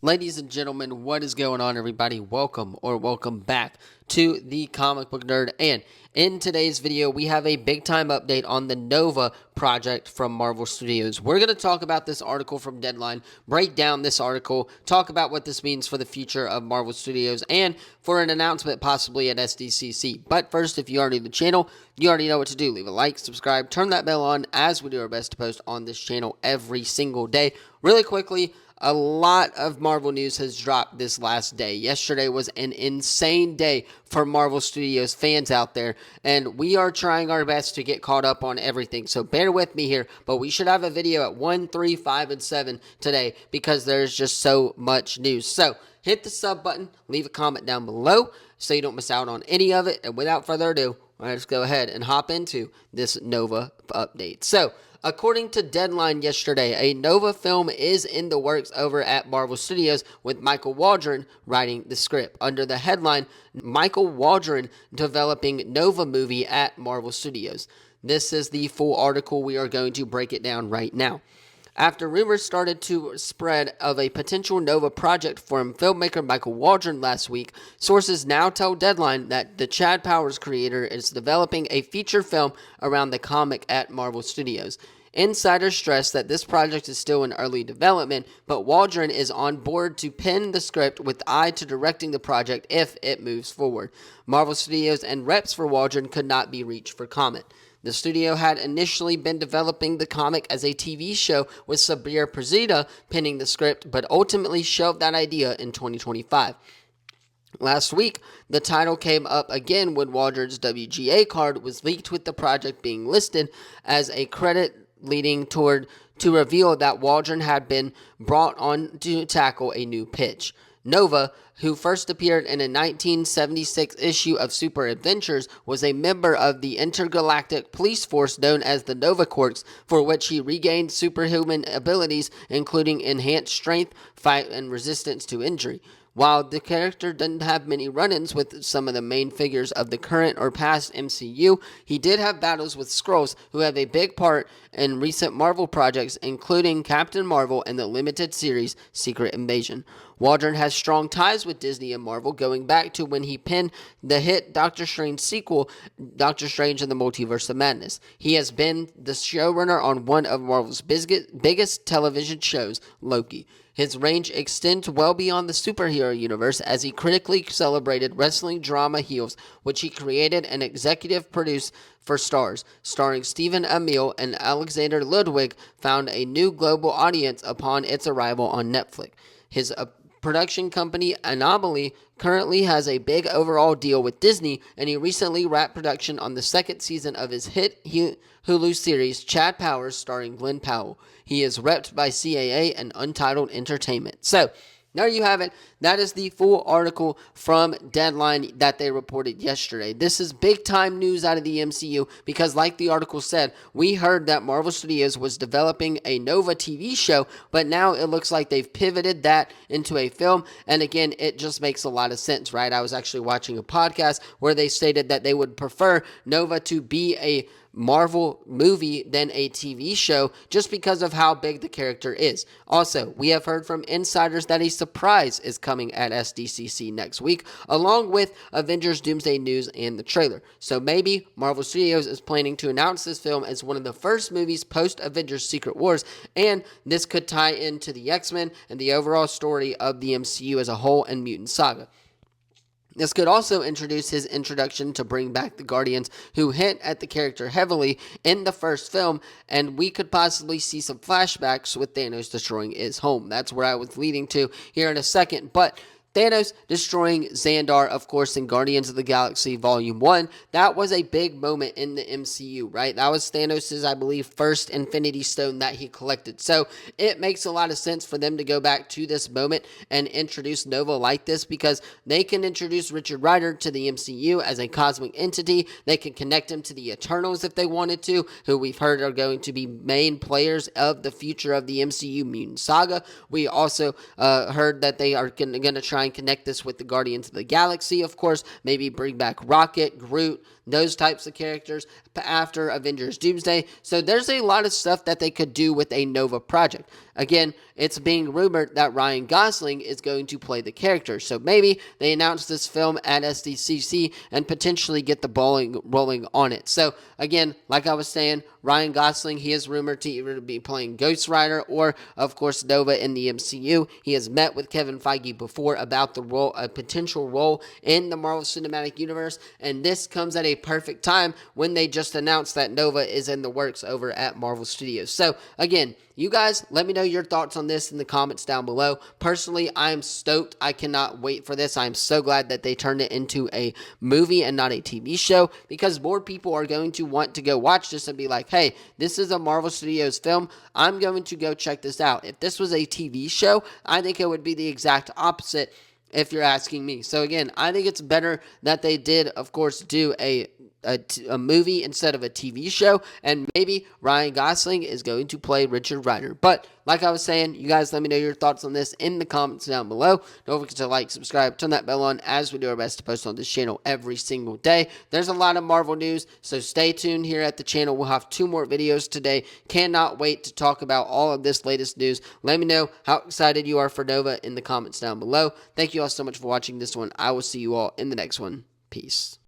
Ladies and gentlemen, what is going on, everybody? Welcome back to the Comic Book Nerd. And in today's video, we have a big time update on the Nova project from Marvel Studios. We're going to talk about this article from Deadline, break down this article, talk about what this means for the future of Marvel Studios, and for an announcement possibly at SDCC. But first, if you are new to the channel, you already know what to do. Leave a like, subscribe, turn that bell on, as we do our best to post on this channel every single day. Really quickly, a lot of Marvel news has dropped this last day. Yesterday was an insane day for Marvel Studios fans out there, and we are trying our best to get caught up on everything. So bear with me here, but we should have a video at 1, 3, 5, and 7 today because there's just so much news. So hit the sub button, leave a comment down below so you don't miss out on any of it. And without further ado, let's go ahead and hop into this Nova update. So, according to Deadline yesterday, a Nova film is in the works over at Marvel Studios with Michael Waldron writing the script. Under the headline, Michael Waldron developing Nova movie at Marvel Studios. This is the full article. We are going to break it down right now. After rumors started to spread of a potential Nova project from filmmaker Michael Waldron last week, sources now tell Deadline that the Chad Powers creator is developing a feature film around the comic at Marvel Studios. Insiders stress that this project is still in early development, but Waldron is on board to pen the script with eye to directing the project if it moves forward. Marvel Studios and reps for Waldron could not be reached for comment. The studio had initially been developing the comic as a TV show with Sabir Perzida penning the script, but ultimately shelved that idea in 2025. Last week, the title came up again when Waldron's WGA card was leaked with the project being listed as a credit leading to reveal that Waldron had been brought on to tackle a new pitch. Nova, who first appeared in a 1976 issue of Super Adventures, was a member of the intergalactic police force known as the Nova Corps, for which he regained superhuman abilities including enhanced strength, fight, and resistance to injury. While the character didn't have many run-ins with some of the main figures of the current or past MCU, he did have battles with Skrulls, who have a big part in recent Marvel projects, including Captain Marvel and the limited series Secret Invasion. Waldron has strong ties with Disney and Marvel, going back to when he penned the hit Doctor Strange sequel, Doctor Strange and the Multiverse of Madness. He has been the showrunner on one of Marvel's biggest television shows, Loki. His range extends well beyond the superhero universe, as he critically celebrated wrestling drama Heels, which he created and executive produced for Starz, starring Stephen Amell and Alexander Ludwig, found a new global audience upon its arrival on Netflix. His production company Anomaly currently has a big overall deal with Disney, and he recently wrapped production on the second season of his hit Hulu series Chad Powers, starring Glenn Powell. He is repped by CAA and Untitled Entertainment. So, there you have it. That is the full article from Deadline that they reported yesterday. This is big time news out of the MCU because, like the article said, we heard that Marvel Studios was developing a Nova TV show, but now it looks like they've pivoted that into a film. And again, it just makes a lot of sense, right? I was actually watching a podcast where they stated that they would prefer Nova to be a Marvel movie than a TV show just because of how big the character is. Also, we have heard from insiders that a surprise is coming at SDCC next week, along with Avengers Doomsday News and the trailer. So maybe Marvel Studios is planning to announce this film as one of the first movies post-Avengers Secret Wars, and this could tie into the X-Men and the overall story of the MCU as a whole and Mutant Saga. This could also introduce his introduction to bring back the Guardians, who hint at the character heavily in the first film, and we could possibly see some flashbacks with Thanos destroying his home. That's where I was leading to here in a second, but Thanos destroying Xandar, of course, in Guardians of the Galaxy Volume 1. That was a big moment in the MCU, right? That was Thanos' I believe, first Infinity Stone that he collected. So it makes a lot of sense for them to go back to this moment and introduce Nova like this, because they can introduce Richard Rider to the MCU as a cosmic entity. They can connect him to the Eternals if they wanted to, who we've heard are going to be main players of the future of the MCU Mutant Saga. We also heard that they are going to try and connect this with the Guardians of the Galaxy, of course, maybe bring back Rocket, Groot, those types of characters after Avengers Doomsday. So there's a lot of stuff that they could do with a Nova project. again, it's being rumored that Ryan Gosling is going to play the character. So maybe they announce this film at SDCC and potentially get the ball rolling on it. So again, like I was saying, Ryan Gosling, he is rumored to either be playing Ghost Rider or, of course, Nova in the MCU. He has met with Kevin Feige before about the role, a potential role in the Marvel Cinematic Universe, and this comes at a perfect time when they just announced that Nova is in the works over at Marvel Studios. So again, you guys, let me know your thoughts on this in the comments down below. Personally, I'm stoked. I cannot wait for this. I'm so glad that they turned it into a movie and not a TV show, because more people are going to want to go watch this and be like, hey, this is a Marvel Studios film. I'm going to go check this out. If this was a TV show, I think it would be the exact opposite, if you're asking me. So again, I think it's better that they did, of course, do a movie instead of a TV show, and maybe Ryan Gosling is going to play Richard Rider. But like I was saying, you guys let me know your thoughts on this in the comments down below. Don't forget to like, subscribe, turn that bell on, as we do our best to post on this channel every single day. There's a lot of Marvel news, so stay tuned here at the channel. We'll have 2 more videos today. Cannot wait to talk about all of this latest news. Let me know how excited you are for Nova in the comments down below. Thank you all so much for watching this one. I will see you all in the next one. Peace.